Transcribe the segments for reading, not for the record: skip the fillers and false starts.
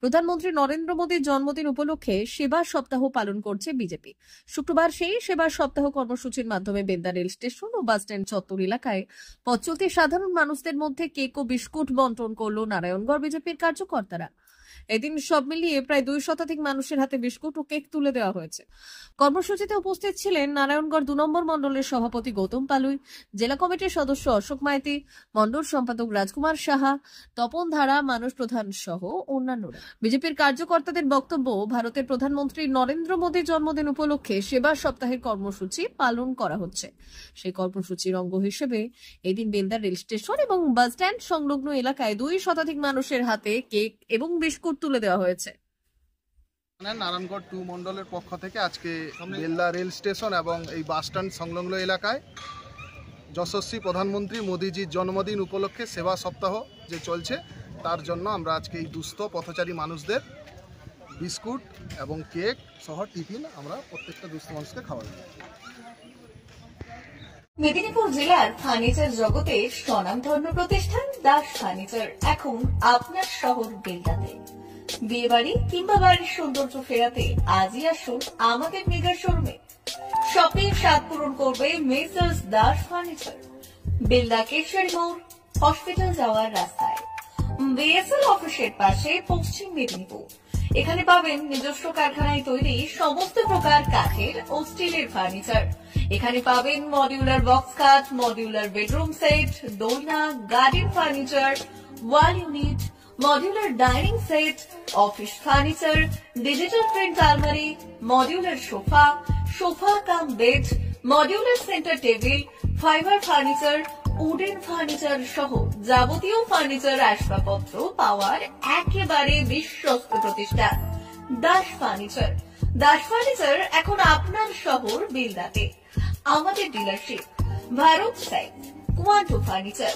প্রধানমন্ত্রী নরেন্দ্র মোদীর জন্মদিন উপলক্ষে সেবা সপ্তাহ পালন করছে বিজেপি। শুক্রবার সেই সেবা সপ্তাহ কর্মসূচির মাধ্যমে বেলদা রেল স্টেশন ও বাসস্ট্যান্ড চত্বর এলাকায় পথ চলতি সাধারণ মানুষদের মধ্যে কেক ও বিস্কুট বন্টন করল নারায়ণগড় বিজেপির কার্যকর্তারা। এদিন সব মিলিয়ে প্রায় 2 শতাধিক মানুষের হাতে বিস্কুট ও কেক তুলে দেওয়া হয়েছে। কর্মসূচিতে উপস্থিত ছিলেন নারায়ণগড় 2 নম্বর মণ্ডলের সভাপতি গৌতম পালুই, জেলা কমিটির সদস্য অশোক মাইতি, মণ্ডল সম্পাদক রাজকুমার সাহা, তপন ধারা, মানুষ প্রধান সহ অন্যান্যরা। বিজেপির কার্যকর্তাদের বক্তব্য, ভারতের প্রধানমন্ত্রী নরেন্দ্র মোদীর জন্মদিন উপলক্ষে সেবা সপ্তাহের কর্মসূচি পালন করা হচ্ছে। সেই কর্মসূচির অঙ্গ হিসেবে এদিন বেলদা রেল স্টেশন এবং বাসস্ট্যান্ড সংলগ্ন এলাকায় 2 শতাধিক মানুষের হাতে কেক এবং বিস্কুট তুলে দেওয়া হয়েছে। নারায়ণগড় 2 মণ্ডলের পক্ষ থেকে আজকে বেলদা রেল স্টেশন এবং এই বাসস্ট্যান্ড সংলগ্ন এলাকায় যশস্বী প্রধানমন্ত্রী মোদীজির জন্মদিন উপলক্ষে সেবা সপ্তাহ যে চলছে, তার জন্য আমরা আজকে এই দুস্থ পথচারী মানুষদের বিস্কুট এবং কেক সহ টিফিন আমরা প্রত্যেকটা দুস্থ মানুষকে খাওয়াবো। মেদিনীপুর জেলার ফার্নিচার জগতে স্বনামধন্য প্রতিষ্ঠান দাস ফার্নিচার এখন আপনার শহর বেলদাতে। বিয়ে বাড়ি কিংবা বাড়ির সৌন্দর্য ফেরাতে আজই আসুন আমাদের মেগা শোরুমে। শপিং স্বাদ পূরণ করবে মেসার্স দাস ফার্নিচার, বেলদা কেশরী মোড়, হসপিটাল যাওয়ার রাস্তায়, বিএসএল অফিসের পাশে, পশ্চিম মেদিনীপুর। এখানে পাবেন নিজস্ব কারখানায় তৈরি সমস্ত প্রকার কাঠের ও স্টিলের ফার্নিচার। এখানে পাবেন modular box cut, modular bedroom set, দোলনা, garden furniture, wall unit, modular dining set, office furniture, digital print আলমারি, modular sofa, sofa cum bed, modular centre table, fibre furniture, wooden furniture সহ যাবতীয় ফার্নিচার আসবাবপত্র পাওয়ার একেবারে বিশ্বস্ত প্রতিষ্ঠান দাস ফার্নিচার। দাস ফার্নিচার এখন আপনার শহর বেলদাতে। আমাদের dealership Bharat side, Quanto furniture,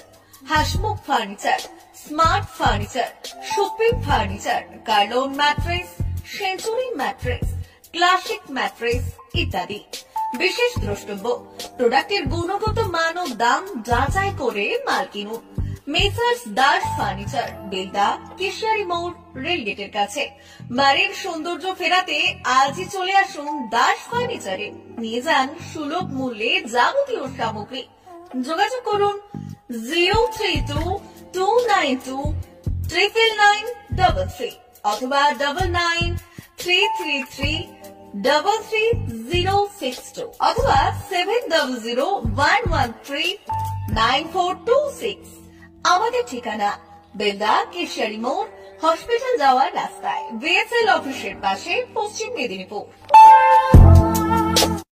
Hasmukh furniture, smart furniture, supreme furniture, Curlon mattress, century mattress, classic mattress ইত্যাদি। বিশেষ দ্রষ্টব্য, প্রোডাক্টের গুণগত মান ও দাম যাচাই করে মাল কিনুন। মেসার্স দাস ফার্নিচার, বেলদা কেশরী মোড়, রেল গেটের কাছে। বাড়ির সৌন্দর্য ফেরাতে আজই চলে আসুন দাস ফার্নিচারে। নিয়ে যান সুলভ মূল্যে যাবতীয় সামগ্রী। যোগাযোগ করুন 03229299933 অথবা 9933333062 অথবা 7001139426। আমাদের ঠিকানা বেলদা কেশরী মোড়, হসপিটাল যাওয়ার রাস্তায়, বিএসএল অফিসের পাশে, পশ্চিম মেদিনীপুর।